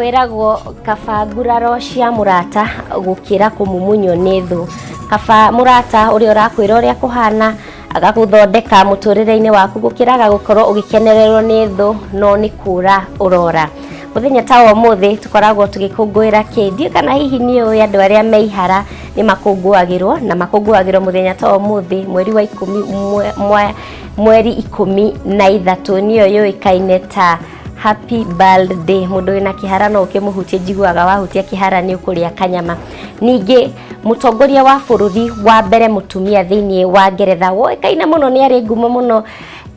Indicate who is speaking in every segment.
Speaker 1: kwiragwo kaba nguraro cia murata gukira kumumunyo ni thu. Kaba murata uri urakwira uria kuhana agaguthondeka muturire-ini waku gukiraga gukorwo ugikenererwo ni thu no ni kura urora. Muthenya ta wa muthi tukoragwo tugikungwira kindi kana hihi ni uyu andu aria meihara ni makungwagirwo na makungwagirwo muthenya ta wa muthi mweri wa 10 mweri 13 niyo yuikaine ta happy birthday. Mundu wina kihara no ukimuhutie njiguaga wahutia kihara ni ukuria kanyama. Ningi mutongoria wa bururi wa mbere mutumia thiini wa Ngeretha woikaine muno ni ari ngumo muno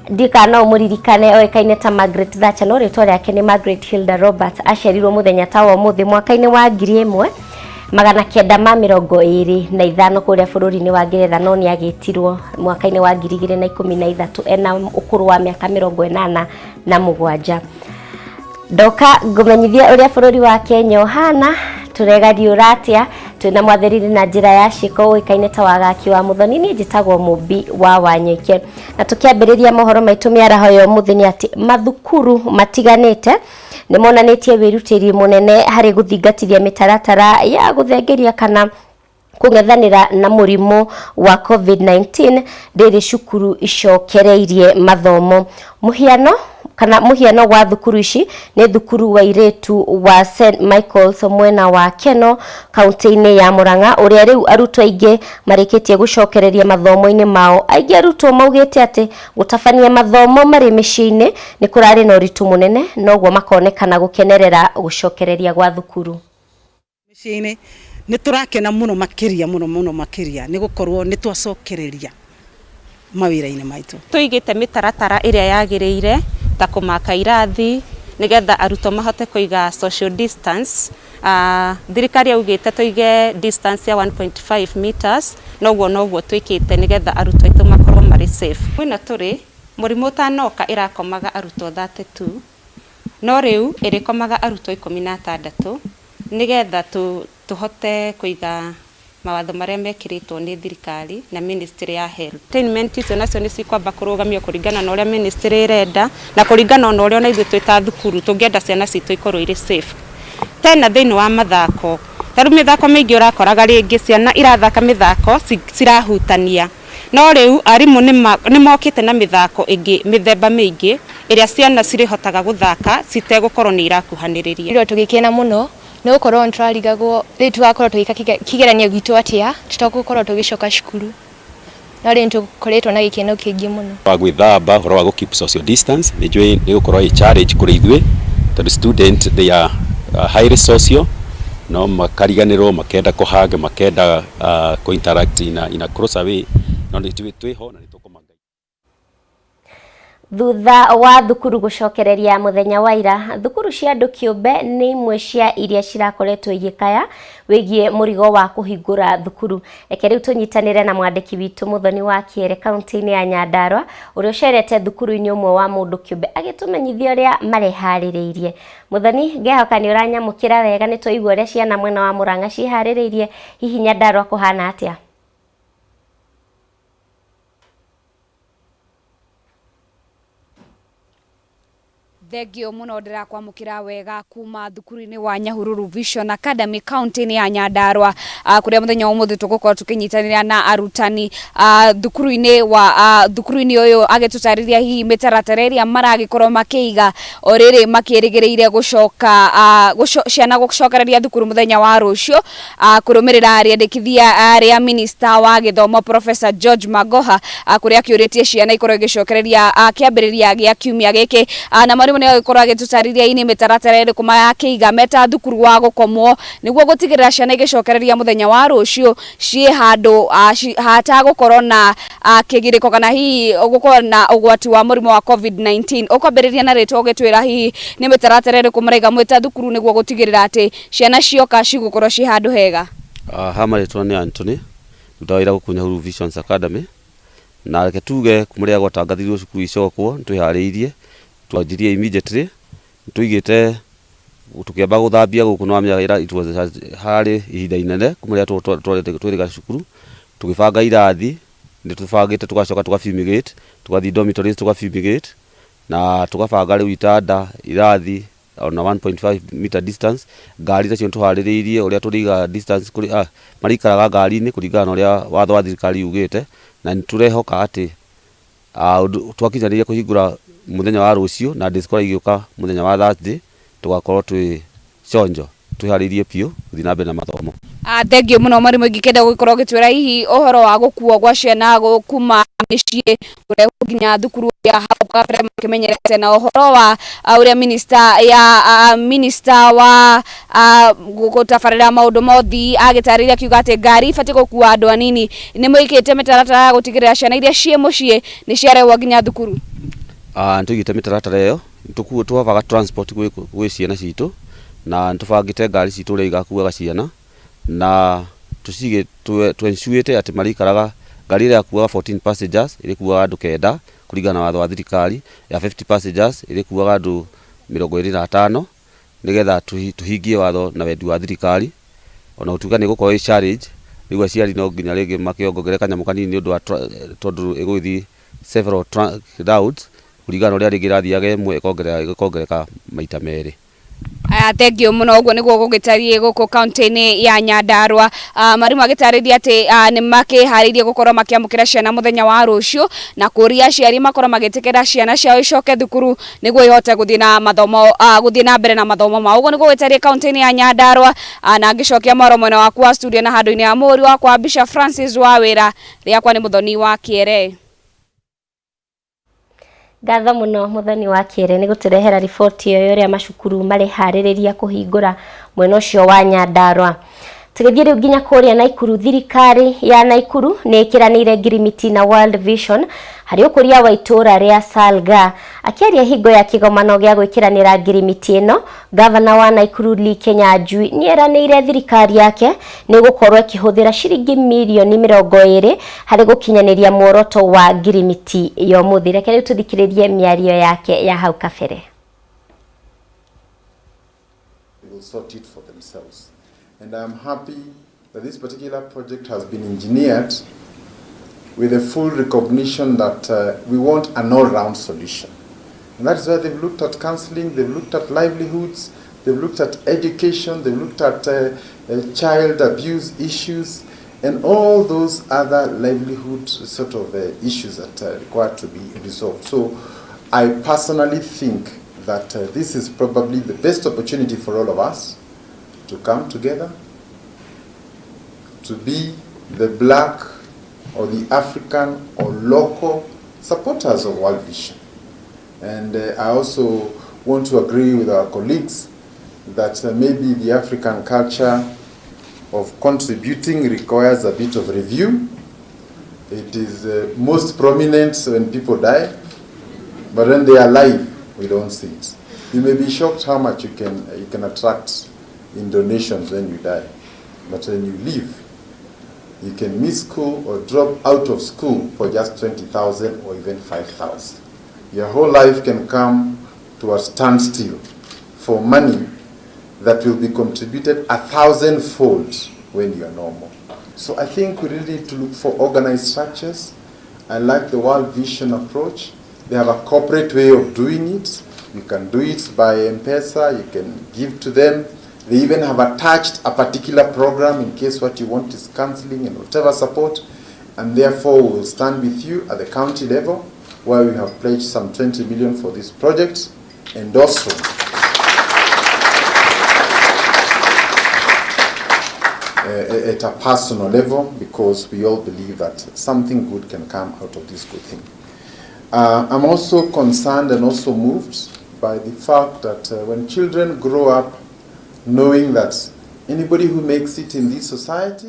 Speaker 1: ndikana umuririkane oikaine ta Margaret Thatcher no ritwa riake ni Margaret Hilda Roberts aciarirwo muthenya ta wa muthi mwaka-ini wa 1925 kuria bururi-ini wa Ngeretha no ni agitirwo mwaka-ini wa 2013 ena ukuru wa miaka 87. Ndoka ngumenyithia uria bururi wa Kenya hana turegario ratia twina mwathiriri na njira ya ciko uikaine ta wagaki wa muthoni ni njitagwo Mumbi wa Wangeci. Na tukiambiriria mohoro maitu miaraho yo muthini ati mathukuru matiganite ni monanitie wirutiri munene hari guthingatithia mitaratara ya guthengeria kana kungethanira na murimu wa COVID-19 riri cukuru icokereirie mathomo. Muhiano wa thukuru ici ni thukuru wa iretu wa St Michael's mwena wa Keno kaunti-ini ya Murang'a uria riu arutwo aingi marikitie gucokereria mathomo-ini mao. Aingi arutwo maugite ati gutabania mathomo mari micii-ini ni kurari na uritu munene noguo makonekana gukenerera gucokereria gwa thukuru
Speaker 2: micii-ini. Ni turakena muno makiria ni gukorwo ni twacokereria mawira-ini maitu.
Speaker 3: Tuigite mitaratara iria yagireire ta kumaka irathi nigetha arutwo mahote kuiga social distance. Thirikari augite tuige distance ya 1.5 meters noguo twikite nigetha arutwo aitu makorwo mari safe. Kwina turi murimu tanoka irakomaga arutwo 32 no riu irikomaga arutwo 16 nigetha tuhote kuiga mawatho maria mekiritwo ni thirikari na ministry ya health. Entertainment icio nacio ni cikwamba kurugamio kuringana na uria ministry irenda na kuringana na uria na ithu twita thukuru tungienda ciana citu ikorwo iri safe. Tena thiini wa mathako taru mithako mingi urakoraga ringi ciana irathaka mithako cirahutania no riu arimu ni mokite na mithako ingi mithemba mingi iria ciana cirihotaga guthaka citegukorwo ni irakuhaniriria.
Speaker 4: Iro tugikena muno no gukorwo nturarigagwo ri tugakorwo tugika kigeranio gitu atia tutagukorwo tugicoka cukuru no ri ntukoretwo na gikeno kingi muno
Speaker 5: wa gwithamba horo wa keep social distance ni gukorwo i challenge kuri ithwe the student they are highly social no makariganirwo makenda kuhanga makenda ko interact in a cross away no ni twiho na nitukomanga.
Speaker 1: Thutha wa thukuru gucokereria muthenya wa ira, thukuru cia andu kiumbe ni imwe cia iria cirakoretwo igikaya wigie murigo wa kuhingura thukuru. Reke riu tunyitanire na mwandiki witu muthoni wa Kiere kaunti-ini ya Nyandarua uria ucerete thukuru-ini umwe wa mundu kiumbe agitumenyithia uria marehaririirie. Muthoni ngehoka ni uranyamukira wega ni tuigua uria ciana mwena wa Murang'a cihaririirie hihi Nyandarua kuhana atia?
Speaker 6: Thegio muno ndirakwamukira wega kuma thukuru-ini wa Nyahururu Vision Academy county-ini ya Nyandarua kuria muthenya wa umuthi tugukorwo tukinyitanira na arutani thukuru-ini uyu agitutariria hihi mitaratara iria maragikorwo makiiga oriri makirigireire gucoka ciana gucokereria thukuru muthenya wa rucio kurumirira ariandikithia aria minister wa githomo Professor George Magoha kuria kiuritie ciana ikorwo igicokereria kiambiriria gia kiumia giki na marimu ne ikorwo agitutariria ini mitaratara iri kuma yakiiga meta thukuru wa gukomwo niguo gutigirira ciana igicokereria muthenya wa rucio cie handu hatagukorwo na kigiriko kana hihi gukorwo na ugwati wa murimu wa COVID-19. Ukwambiriria na ritwa ugitwira hihi ni mitaratara iri kumuraiga mwita thukuru niguo gutigirira ati ciana cioka cigukorwo ci handu hega.
Speaker 5: Hamaritwo ni Anthony ndawira gukunya Nyahururu Vision Academy na reke tuge kumuria gwatangathirwo cukuru icokwo twihariirie twanjirie immediately tuigite tukiamba guthambia guku no amya it was hari ihinda inene kumuria twirega cukuru tugibanga irathi ni tubangite tugacoka tugafumigate tugathi dormitories tugafumigate na tugabanga riu itanda irathi ona 1.5 meter distance ngari tacio tuhaririirie uria turiga distance kuri marikaraga ngari-ini kuringana na uria watho wa thirikari ugite na niturehoka ati twakinyaniria kuhingura muthenya wa rucio na discourse igiuka muthenya wa Thursday tugakorwo twi chonjo twiharirie piu guthii na mbere na mathomo.
Speaker 6: Thengio muno mwarimu ngikenda gukorwo gitwira hihi ohoro wa gukuo gwa ciana kuma micii kureho nginya thukuru ya hau kabere makimenyerete na ohoro wa uria minister wa gutabarira maundu mothi agitariria kiuga ati ngari ifati gukua andu anini ni muikite mitaratara ya gutigirira ciana iria cie mucii ni ciarewa nginya thukuru.
Speaker 5: Ntugite mitaratara iyo tukuo twabaga transport gwi ciana citu na ntubangite ngari citu ria igakuaga ciana na tusige twensuite ati marikaraga ngari ria kuaga 14 passengers iri kuaga andu kenda kuringana na watho wa thirikari ya 50 passengers iri kuaga andu 25 nigetha tuhingie watho na wendi wa thirikari ona utuga ni gukorwo i challenge rigwa ciari no nginya ringi makiongongereka nyamu kanini ni undu wa tondu iguthi several routes kuringana uria ringi rathiaga imwe ikongereka maita meri.
Speaker 6: Thengio muno uguo niguo gugitarie guku county-ini ya Nyandarua. Marimu agitariria ati ni makihariirie gukorwo makiamukira ciana muthenya wa rucio na kuria aciari makorwo magitikira ciana ciao icoke thukuru niguo ihote guthii na mathomo guthii na mbere na mathomo mao. Uguo niguo gugitarie county-ini ya Nyandarua na ngicokia moro mwena waku wa studio na handu-ini ya muri wakwa Bishop Francis Wawira riakwa ni muthoni wa Kiere.
Speaker 1: Ngatho muno muthoni wa Kiere ni guturehera riboti iyo uria macukuru mari haririria kuhingura mwena ucio wa Nyandarua. Tugithie riu nginya kuria Naikuru, thirikari ya Naikuru ni ikiranire ngirimiti na World Vision hari ukuria wa itura ria Salga. Akiaria hingo ya kigomano gia gwikiranira ngirimiti ino, gavana wa Naikuru Likenyanjui ni eranire thirikari yake ni gukorwo ikihuthira ciringi milioni 20 hari gukinyaniria muoroto wa ngirimiti yo muthi. Reke riu tuthikiririe miario yake ya hau kabere.
Speaker 7: And I'm happy that this particular project has been engineered with a full recognition that we want an all-round solution. And that is why they've looked at counseling, they've looked at livelihoods, they've looked at education, they've looked at child abuse issues, and all those other livelihood sort of issues that are required to be resolved. So I personally think that this is probably the best opportunity for all of us to come together, to be the black or the African or local supporters of World Vision. And I also want to agree with our colleagues that maybe the African culture of contributing requires a bit of review. It is most prominent when people die, but when they are alive, we don't see it. You may be shocked how much you can attract in donations when you die, but when you live, you can miss school or drop out of school for just 20,000 or even 5,000. Your whole life can come to a standstill for money that will be contributed 1,000-fold when you are normal. So I think we really need to look for organized structures. I like the World Vision approach. They have a corporate way of doing it. You can do it by M-Pesa, you can give to them. They even have attached a particular program in case what you want is counseling and whatever support. And therefore we will stand with you at the county level where we have pledged some 20 million for this project, and also at a personal level, because we all believe that something good can come out of this good thing. I'm also concerned and also moved by the fact that when children grow up knowing that anybody who makes it in this society.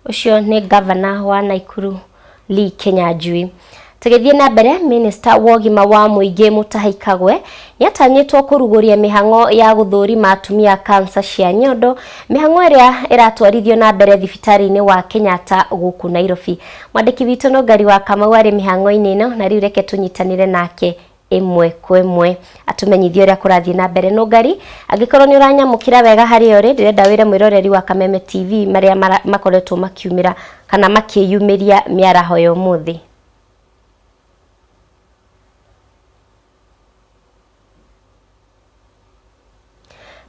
Speaker 1: Ucio ni gavana wa Naikuru Likenyanjui. Tugithie na mbere, minister wa ũgima wa mũingĩ Mutahi Kagwe nĩatanyĩtwo kũrugũria mĩhang'o ya gũthũrima atumia kansa cia nyondo, mĩhang'o ĩrĩa ĩratwarithio na mbere thibitarĩ-inĩ wa Kenyatta gũkũ Nairobi. Mwandĩki witũ Nongari wa Kamau arĩ mĩhang'o-inĩ ĩno, na rĩu reke tũnyitanĩre nake imwe kwa imwe atumenyithie ũrĩa kũrathiĩ na mbere. Nongari, angĩkorwo nĩ ũranyamũkĩra wega harĩ ore, ndĩrenda wĩre mwĩroreri wa Kameme TV marĩa makoretwo makiumĩra kana makĩyumĩria mĩaraho ya ũmũthĩ.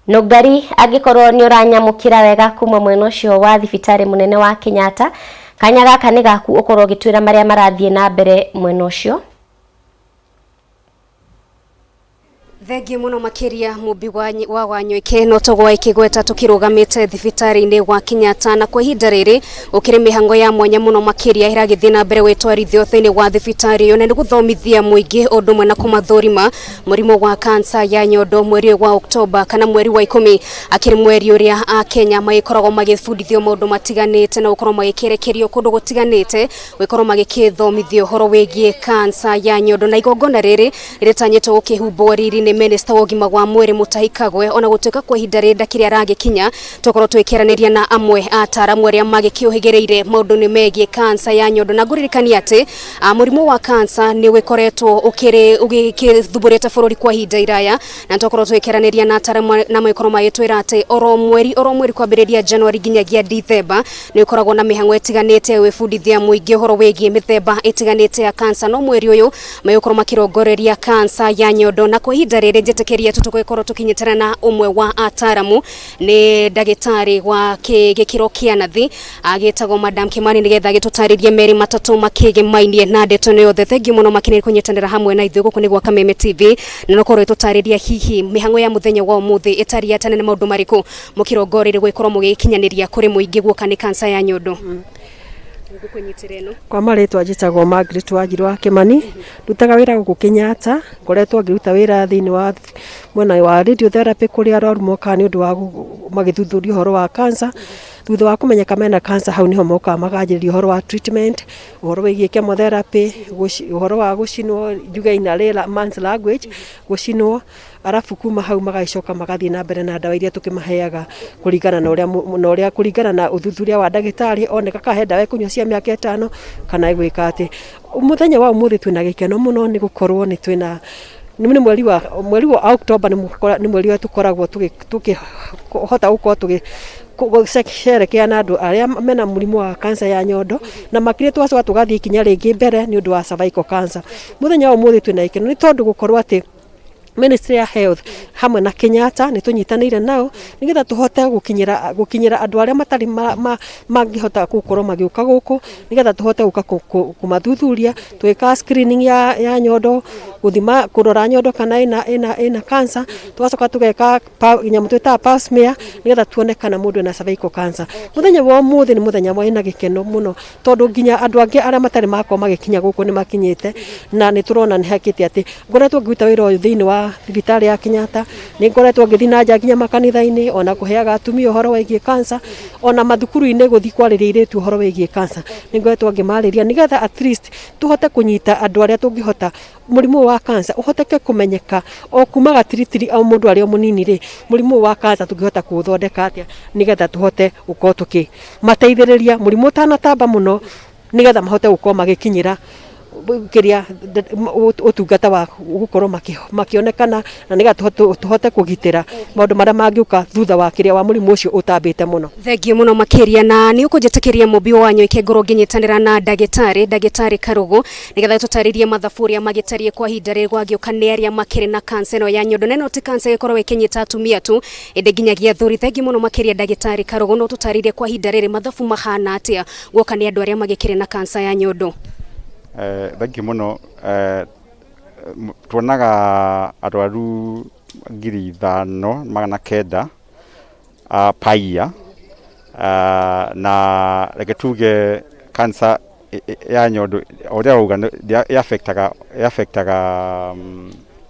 Speaker 1: Nũngari angĩkorwo nĩ ũranyamũkĩra wega kuma mwena ũcio wa thibitarĩ mũnene wa Kenyatta, kanya gaka nĩ gaku ũkorwo ũgĩtwĩra marĩa marathiĩ na mbere mwena ũcio.
Speaker 8: Thengi muno makiria mubi wa Wangeci no togwa ikigweta tukirugamite thibitarĩ-inĩ wa Kenyatta na kwa ihinda rĩrĩ ukiri mihango ya mwanya muno makiria iragithie na mbere wetwarithio thĩinĩ wa thibitarĩ yo na nĩgũthomithia mũingĩ ũndũ ũmwe na kũmathũrima mũrimũ wa kansa ya nyondo mweri wa Oktoba kana mweri wa 10 akiri mweri ũrĩa a Kenya magĩkoragwo magĩbundithio maũndũ matiganĩte na gũkorwo magĩkĩrekerio kũndũ gũtiganĩte gũkorwo magĩkĩthomithio ũhoro wĩgiĩ kansa ya nyondo na igongona rĩrĩ rĩtanyĩtwo gũkĩhumbwo riri Minister wa ũgima wa mwĩrĩ Mutahi Kagwe ona gũtuĩka kwa ihinda rĩrĩ kĩrĩa aragĩkinya tukorwo twĩkĩranĩria na amwe ataramu arĩa magĩkĩũhĩgĩrĩire maũndũ-inĩ megiĩ kansa ya nyondo na ngũririkania atĩ mũrimũ wa kansa nĩ ũgĩkoretwo ũgĩthubũrĩte bũrũri kwa ihinda iraya na tukorwo twĩkĩranĩria na ataramu na makorwo magĩtwĩra atĩ oro mweri kwambĩrĩria January nginyagia December nĩ ũkoragwo na mĩhang'o ĩtiganĩte gwĩbundithia mũingĩ ũhoro wĩgiĩ mĩthemba ĩtiganĩte ya kansa no mweri ũyũ magĩkorwo makĩrongoreria kansa ya nyondo na kwa ihinda rĩrĩ njĩtĩkĩria tũtũgĩkorwo tũkinyitana na ũmwe wa ataramu nĩ ndagĩtarĩ wa gĩkĩro kĩa nathi agĩtagwo Madam Kimani nĩgetha agĩtũtarĩrie merĩ matatũ makĩgemainie na ndeto nĩ yothe. Thengi mũno makinĩ kũnyitanĩra hamwe na ithuĩ gũkũ nĩ gwa Kameme TV na nokorwo tũtarĩria hihi mĩhang'o ya mũthenya wa ũmũthĩ ĩtariĩ atane nĩ maũndũ marĩkũ mũkĩrongoreire gwĩkorwo mũgĩkinyanĩria kũrĩ mũingĩ guoka nĩ kansa ya nyondo.
Speaker 9: Kwa marĩtwa njĩtagwo Margaret wa Kimani ndutaga wĩra gũkũ Kenyatta ngoretwo ngĩruta wĩra thĩinĩ wa mwena wa radiotherapy kũrĩa arwaru moka nĩ ũndũ wa magĩthuthuria ũhoro wa kansa thutha wa kũmenyeka mena kansa hau niho moka makanjĩrĩria ũhoro wa treatment ũhoro wĩgiĩ chemotherapy ũhoro wa gũcinwo njuge ina lela man's language gũcinwo arafu kuma hau magaicoka magathiĩ na mbere na ndawa iria tũkĩmaheaga kũringana na ũrĩa kũringana na ũthuthuria wa ndagĩtarĩ oneka kahe ndawa kũnyua cia mĩaka 5 kana gwĩka atĩ mũthenya wa ũmũthĩ twĩna gĩkeno mũno nĩ gũkorwo nĩ twĩna nĩ mweri wa Oktoba nĩ mweri wa tũkoragwo tũkĩhota gũkorwo gũcerekea na andũ arĩa mena mũrimũ wa kansa ya nyondo na makĩria twacoka tũgathiĩ ikinya rĩngĩ mbere nĩ ũndũ wa cervical cancer. Mũthenya wa ũmũthĩ twĩna gĩkeno nĩ tondũ gũkorwo atĩ Ministry ya Health hamwe na Kenyatta nĩ tũnyitanĩire nao nĩgetha tũhote gũkinyĩra andũ arĩa matarĩ mangĩhota gũkorwo magĩũka gũkũ nĩgetha tũhote gũka kũmathuthuria twĩka screening ya nyondo gũthima kũrora nyondo kana ĩna cancer twacoka tũgeka nyamũ twĩtaga pap smear nĩgetha tuone kana mũndũ ena cervical cancer. Mũthenya wa ũmũthĩ nĩ mũthenya wĩna gĩkeno mũno tondũ nginya andũ angĩ arĩa matarĩ makorwo magĩkinya gũkũ nĩ makinyĩte na nĩ tũrona nĩ hakĩte atĩ ngoretwo ngĩruta wĩra ũyũ thĩinĩ wa thibitarĩ ya Kenyatta nĩ ngoretwo ngĩthiĩ na nja nginya makanitha-inĩ ona kũheaga atumia ũhoro wĩgiĩ cancer ona mathukuru-inĩ gũthiĩ kwarĩria airĩtu ũhoro wĩgiĩ cancer nĩ ngoretwo ngĩmarĩria nĩgetha at least tũhote kũnyita andũ arĩa tũngĩhota mũrimũ wa cancer ũhoteke kũmenyeka o kuma gatiritiri au mũndũ arĩ o mũnini rĩ mũrimũ wa cancer tũngĩhota kũũthondeka atĩa nĩgetha tũhote gũkorwo tũkĩmateithĩrĩria mũrimũ ũtanatamba mũno nĩgetha mahote gũkorwo magĩkinyĩra kĩrĩa ũtungata wa gũkorwo makĩonekana na nĩgetha tũhote kũgitĩra maũndũ marĩa mangĩũka thutha wa kĩrĩa wa mũrimũ ũcio ũtambĩte mũno.
Speaker 8: Thengiũ mũno makĩria na nĩ ũkũnjĩtĩkĩria mũmbi wa Wangeci ngorwo ngĩnyitanĩra na ndagĩtarĩ Karũgũ nĩgetha tũtarĩrie mathabu ũrĩa magĩtariĩ kwa ihinda rĩrĩ gwagĩũka nĩ arĩa makĩrĩ na kansa ĩno ya nyondo na ĩno ti kansa ĩkorwo ĩkĩnyita atumia tu ĩndĩ nginyagia athuri. Thengiũ mũno makĩria ndagĩtarĩ Karũgũ no tũtarĩrie kwa ihinda rĩrĩ mathabu mahana atĩa guoka nĩ andũ arĩa magĩkĩrĩ na kansa ya nyondo.
Speaker 10: Thank you muno tuonaga arwaru 5,900 paia na reke tuge kansa ya nyondo ũrĩa uga affectaga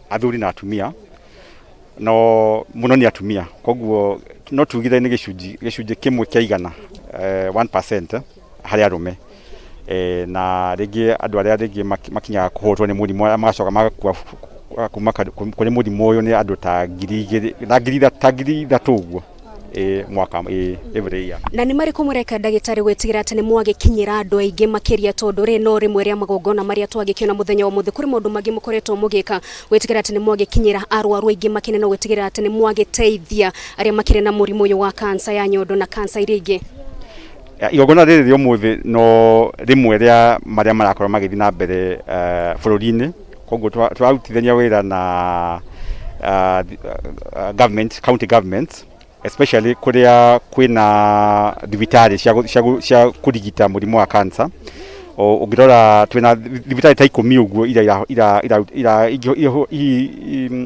Speaker 10: athuri na atumia no muno ni atumia koguo no tugire ni gĩcunjĩ kĩmwe kĩa 1% harĩ arume na rĩngĩ andũ arĩa rĩngĩ makinyaga kũhotwo nĩ mũrimũ magacoka magakua kuma kũrĩ mũrimũ ũyũ nĩ andũ ta 2,000 ũguo mwaka every year.
Speaker 8: Na nĩ marĩkũ mũreka ndagĩtarĩ gwĩtigĩra atĩ nĩ mwagĩkinyĩra andũ aingĩ makĩria tondũ rĩ no rĩmwe rĩa magongona marĩa twagĩkĩona mũthenya wa mũthĩ kũrĩ maũndũ mangĩ mũkoretwo mũgĩka gwĩtigĩra atĩ nĩ mwagĩkinyĩra arwaru aingĩ makĩria no gwĩtigĩra atĩ nĩ mwagĩteithia arĩa makĩrĩ na mũrimũ ũyũ wa kansa ya nyondo na kansa iria ingĩ?
Speaker 10: Igongona rĩrĩ rĩa ũmũthĩ no rĩmwe rĩa marĩa marakorwo magĩthiĩ na mbere bũrũri-inĩ koguo twarutithania wĩra na government, county governments, especially kuria kwina thibitari cia kurigita murimu wa cancer. Ungirora twina thibitari ta 10 uguo ira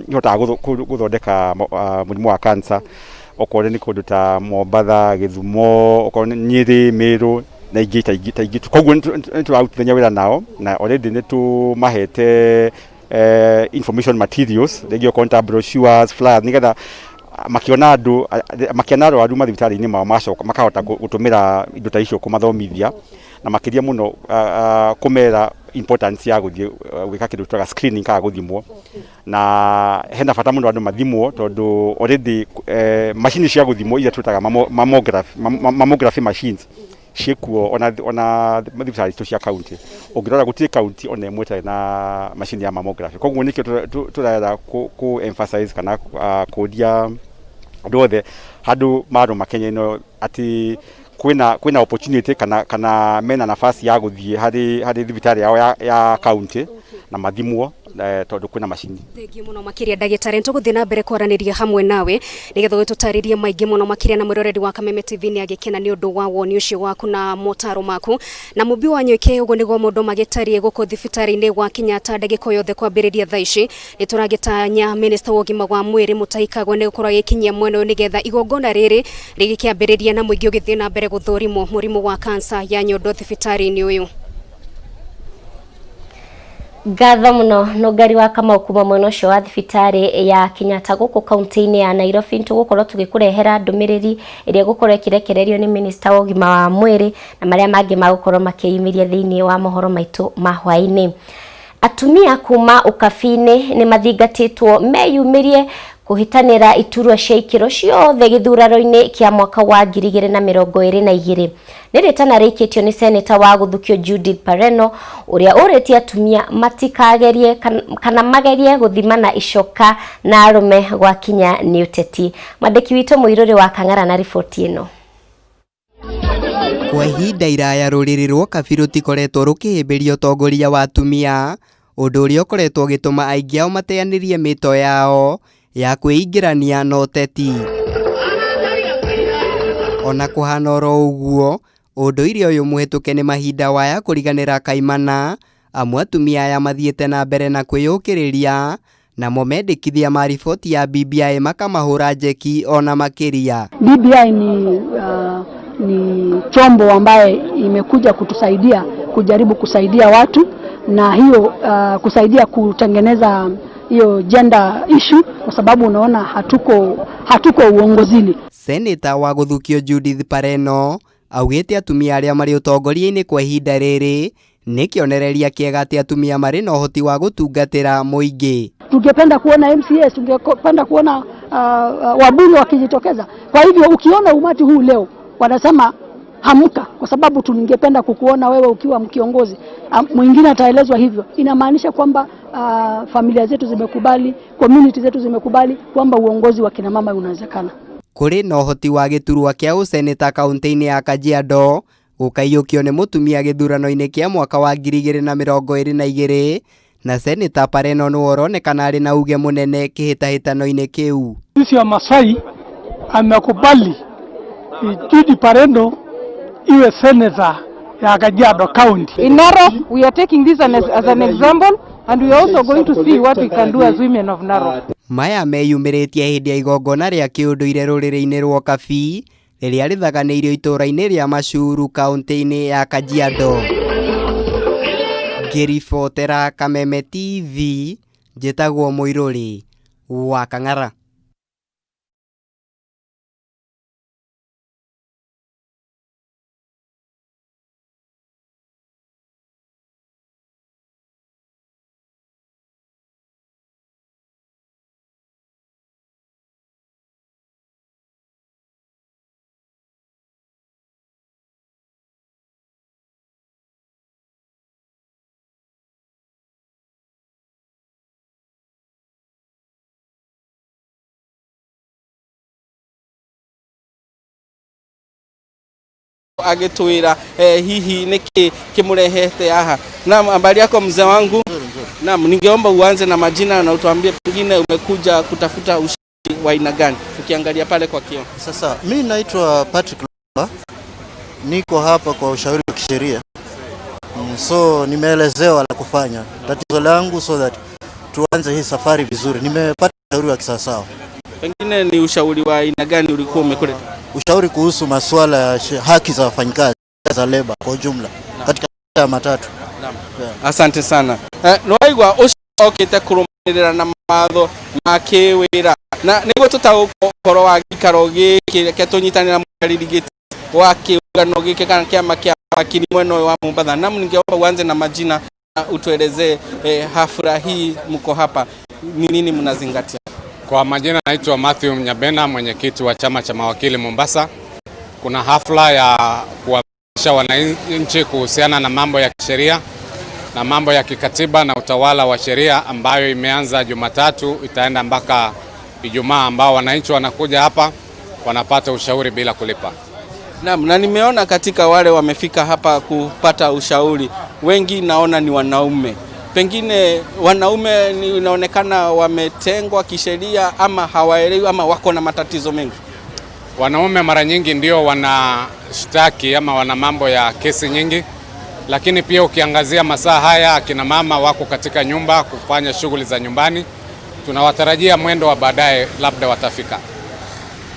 Speaker 10: ihota guthondeka murimu wa cancer. Okorwo ni kundu ta Mombatha, Githumo, okorwo ni Nyeri, Meru na ingi ta ingi. Koguo niturautithania wira nao na already nitumahete information materials, regio contact brochures, flyers, nigetha makiona andu mathibitari-ini mao macoka makahota gutumira indo ta icio kumathomithia na makiria muno kumera importance ya guthie gwika kindu twaga screening ka guthimwo, na hena bata muno andu mathimwo tondu already machine cia guthimwo ira twitaga mammography machines ciekuo ona mathibitari tu cia county. Ungirora gutiri county ona imwe tari na machine ya mammography. Koguo nikio turara ku emphasize kana kudia andu othe handu maru Makenya ino ati kwina opportunity kana mena nafasi ya guthie hari thibitari yao ya county na mathimwo tondu kwina macini.
Speaker 8: Thengi muno makiria ndagitari ntuguthie na mbere kwaraniria hamwe nawe nigetha witutaririe maingi muno makiria na mwiroreri wa Kameme TV ni agikena ni undu wa woni ucio waku na motaro maku na mubi wanyuike ugo niguo mundu magitarie guku thibitari-ini wa Kenyatta ndagiko yothe kwambiriria thaici nituragitanya minister wa ugima wa mwiri mutaikagwo ni gukorwo gikinyia mweno nigetha igongona riri rigikiambiriria na muingi ugithie na mbere guthurimo murimu wa cancer ya nyondo thibitari-ini uyu.
Speaker 1: Gatho muno nungari wa Kamau kuma mwena ucio wa thibitari ya Kenyatta guku kaunti-ini ya Nairobi tugukorwo tugikurehera ndumiriri iria gukorwo ikirekererio ni minister wa ugima wa mwiri na maria mangi magukorwo makiimiria thiini wa mohoro maitu ma hwaini. Atumia kuma ukabini ni mathingatitwo meyumirie kuhitanira iturwa cia ikiro ciothe githurano-ini kia mwaka wa 2022. Niritana rikitio ni senator wa guthukio Judith Pareno uria uritie atumia matikagerie kana magerie guthimana icoka na arume gwa kinya ni uteti. Mwandiki witũ Muiruri wa Kang'ara na riboti ino.
Speaker 11: Kwa ihinda iraya ruriri rwa kabiru tikoretwo rukihimbiria utongoria wa atumia, undu uria ukoretwo gituma aingi ao mateanirie mito yao ya kwĩingĩrania na ũteti. Ona kuhana oro uguo, ũndũire ũyũ mũhetũke nĩ mahinda waya kũriganĩra kaimana, amwe atumia aya mathiĩte na mbere na kwĩyũkĩrĩria, namo mendekithia ma riboti ya BBI makamahũra njeki ona makĩria.
Speaker 12: BBI ni chombo ambaye imekuja kutusaidia kujaribu kusaidia watu na hiyo kusaidia kutengeneza hiyo gender issue kwa sababu unaona hatuko uongozini.
Speaker 11: Senator wa guthukio Judith Pareno augite atumia aria mari utongoria-ini kwa ihinda riri ni kionereria kiega ati atumia mari na uhoti wa gutungatira muingi.
Speaker 12: Tungependa kuona MCS, tungependa kuona wabunge wakijitokeza. Kwa hivyo ukiona umati huu leo wanasema hamuka, kwa sababu tungependa kukuona wewe ukiwa mkiongozi. Mwingine ataelezwa hivyo. Inamaanisha kwamba familia zetu zimekubali, community zetu zimekubali kwamba uongozi wa kina mama unawezekana.
Speaker 11: Kuri na uhoti wa giturwa kia useneta kaunti-ini ya Kajiado gukaiyukio ni mutumia githurano-ini kia mwaka wa 2022 na Senator Pareno no oronekana ari na uge munene kihitahitano-ini kiu.
Speaker 13: Sisi wa Masai amekubali Judith Pareno iwe senator ya Kajiado County.
Speaker 14: In Narok, we are taking this as an example and we are also going to see what we can do as women of Narok.
Speaker 11: Maya meyumiritie hindi ya igongona ria kiunduire ruriri-ini rwa Kabii riria rithaganeirio itura-ini ria Mashuru kaunti-ini ya Kajiado. Ngiribotera Kameme TV, njitagwo Muiruri wa Kang'ara.
Speaker 15: Agitwira hihi niki kimurehete aha. Na habari yako mzee wangu? Naam, ningeomba uanze na majina na utuambie pengine umekuja kutafuta ushauri wa aina gani ukiangalia pale kwa kioo.
Speaker 16: Sasa mimi naitwa Patrick Lomba. Niko hapa kwa ushauri wa kisheria. So nimeelezewa la kufanya. Tatizo langu so that tuanze hii safari vizuri. Nimepata ushauri wa kisasa.
Speaker 15: Pengine ni ushauri wa aina gani ulikuwa umekuleta?
Speaker 16: Ushauri kuhusu masuala ya haki za wafanyikazi za labor kwa ujumla katika matatu.
Speaker 15: Naam. Yeah. Asante sana. Noaigwa ukite kurumanirira na matho ma kiwira. Na niguo tutagukoro wa gikaro giki ketunyitanira mukariri wa kiungano giki kana kiama kia wakili mweno wa Mombasa. Na ningeomba uanze na majina utuelezee hafla hii mko hapa ni nini mnazingatia?
Speaker 17: Kwa majina naitwa Matthew Mnyabena, mwenyekiti wa chama cha mawakili Mombasa. Kuna hafla ya kuhamasisha wananchi kuhusiana na mambo ya kisheria na mambo ya kikatiba na utawala wa sheria ambayo imeanza Jumatatu itaenda mpaka Ijumaa, ambao wananchi wanakuja hapa wanapata ushauri bila kulipa.
Speaker 15: Naam, na nimeona katika wale wamefika hapa kupata ushauri wengi naona ni wanaume. Pengine wanaume inaonekana wametengwa kisheria ama hawaelewi ama wako na matatizo mengi.
Speaker 17: Wanaume mara nyingi ndio wanashtaki ama wana mambo ya kesi nyingi, lakini pia ukiangazia masaa haya akina mama wako katika nyumba kufanya shughuli za nyumbani. Tunawatarajia mwendo wa baadaye labda watafika.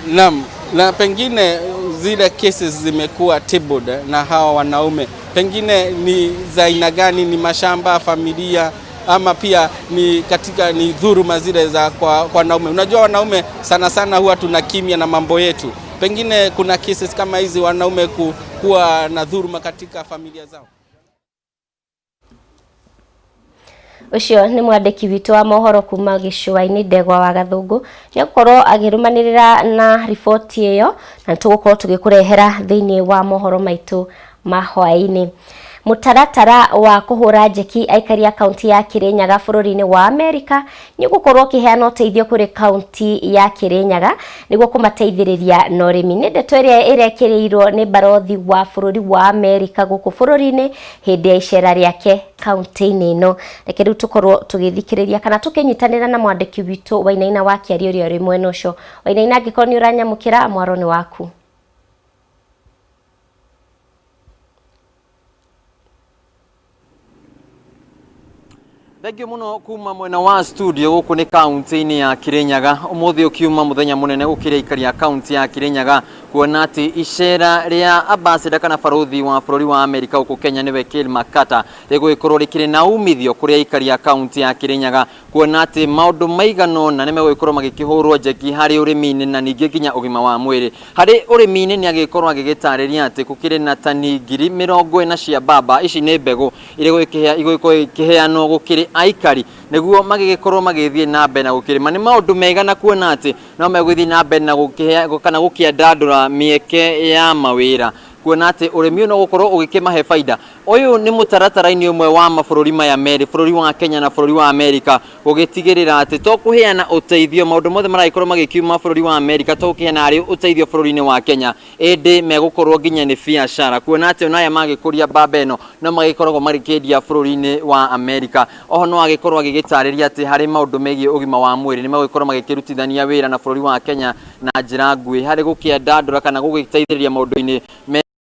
Speaker 15: Naam, na pengine zile cases zimekuwa tabled na hawa wanaume. Pengine ni za aina gani, ni mashamba, familia ama pia ni katika ni dhuluma zile za kwa wanaume. Unajua wanaume sana sana huwa tunakimia na mambo yetu. Pengine kuna cases kama hizi wanaume kuwa na dhuluma katika familia zao.
Speaker 1: Ucio ni mwandiki witu wa mohoro kuma gicua-ini Ndegwa wa Gathungu ni gukorwo agirumanirira na riboti iyo na tugukorwo tugikurehera thiini wa mohoro maitu mahwa-ini. Mutaratara wa kuhura njeki aikari a kaunti ya Kirinyaga bururi-ini wa Amerika ni gukorwo kiheana uteithio kuri kaunti ya Kirinyaga niguo kumateithiriria na urimi. Ni ndeto iria irekereirwo ni barothi wa bururi wa Amerika guku bururi-ini hindi ya icera riake kaunti-ini ino. Reke riu tukorwo tugithikiriria kana tukinyitanira na mwandiki witu Wainaina wa Kiaria uria uri mwena ucio. Wainaina, angikorwo ni uranyamukira mwaro ni waku.
Speaker 18: Thengio muno kuma mwena wa studio guku ni kaunti-ini ya Kirinyaga. Umuthi ukiuma muthenya munene ukire ikari ya kaunti ya Kirinyaga kuona ati icera ria ambassador kana barothi wa bururi wa Amerika guku Kenya niwe Kill Makata riguikorwo rikire na umithio kuri ikari ya kaunti ya Kirinyaga kuona ati maundu maigano na nimeguikorwo magikihurwo njeki hari urimi-ini na ningi nginya ugima wa mwiri. Hari urimi-ini ni agikorwo agigitariria ati gukire na tani 40,000 cia baba. Ici ni mbegu igũikorwo ikiheanwo gukire aikari niguo magigikorwo magithie na mbere na gukirima. Ni maundu megana kuona ati no megwithie na mbere na kana gukiandandura mieke ya mawira kuona ati urimi no gukorwo ugikimahe faida. Uyu ni mutaratara-ini umwe wa mabũrũri maya meri, bũrũri wa Kenya na bũrũri wa Amerika, gugitigirira ati to kuheana uteithio maundu mothe maragikorwo magikiuma bũrũri wa Amerika to kuheana ari uteithio bũrũri-ini wa Kenya indi megukorwo nginya ni biashara kuona ati onaya magikuria baba eno no magikorwo magikendia bũrũri-ini wa Amerika. Oho no agikorwo agigitariria ati hari maundu megie ugima wa mwiri ni magikorwo magikirutithania wira na bũrũri wa Kenya na njira ngui hari gukiandandura kana gugiteithĩrĩria maundu-ini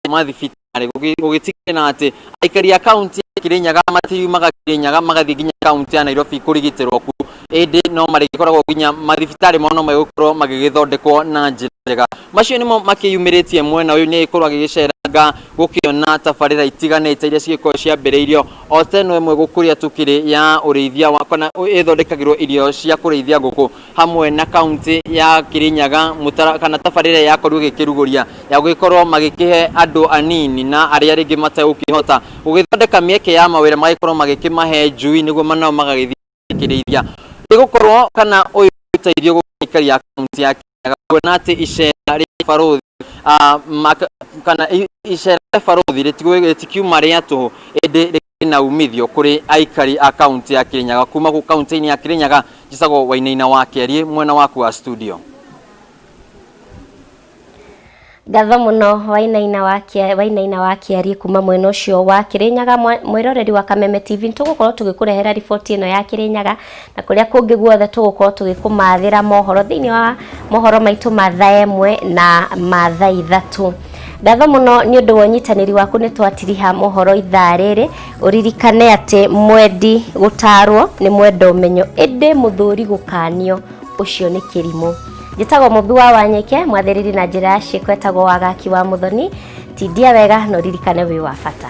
Speaker 18: mathibitari gugitigana ati aikari a kaunti ya Kirinyaga matiriumaga Kirinyaga magathii nginya kaunti ya Nairobi kurigitirwo ku indi no marigikoragwo nginya mathibitari mono magigukorwo magigithondekwo na njira njega. Macio nimo makiyumiritie mwena uyu ni ikorwo agigiceranga gukiona tabarira itiganite iria cigikorwo ciambiriirio o teno imwe gukuria tukiri ya urithia wa kana ithondekagirwo irio cia kurithia nguku hamwe na kaunti ya Kirinyaga kana tabarira ya koru gikiruguria ya gugikorwo magikihe andu anini na aria ringi matagukihota gugithondeka mieke ya mawira magikorwo magikimahe njui niguo manao magagithikirithia igukorwo kana uyu uteithio gukari ya kaunti ya Kirinyaga kuona ati icera ria barothi kana icera ria barothi ritikiuma ria tuhu indi na umithio kuri aikari a kaunti ya Kirinyaga kuma ku kaunti-ini ya Kirinyaga. Jisago Wainaina wa Kiaria mwena waku wa studio.
Speaker 1: Ngatho muno Wainaina wa Kiari kuma mwena ucio wa Kirinyaga. Mwiroreri wa Kameme TV tugukorwo tugikurehera riboti ino ya Kirinyaga na kuria kungi guothe tugukorwo tugikumathira mohoro thiini wa mohoro maitu ma thaa 1 na ma thaa 3. Ngatho muno ni undu wa unyitaniri waku ni twatiriha mohoro ithaa riri. Uririkane ati mwendi gutarwo ni mwenda umenyo indi muthuri gukanio ucio ni kirimo. Gitau Mubi wa Wangeci mwathiriri na njira ya ciiko etagwo Wagaki wa Muthoni. Tindia wega no ririkane wi wa bata.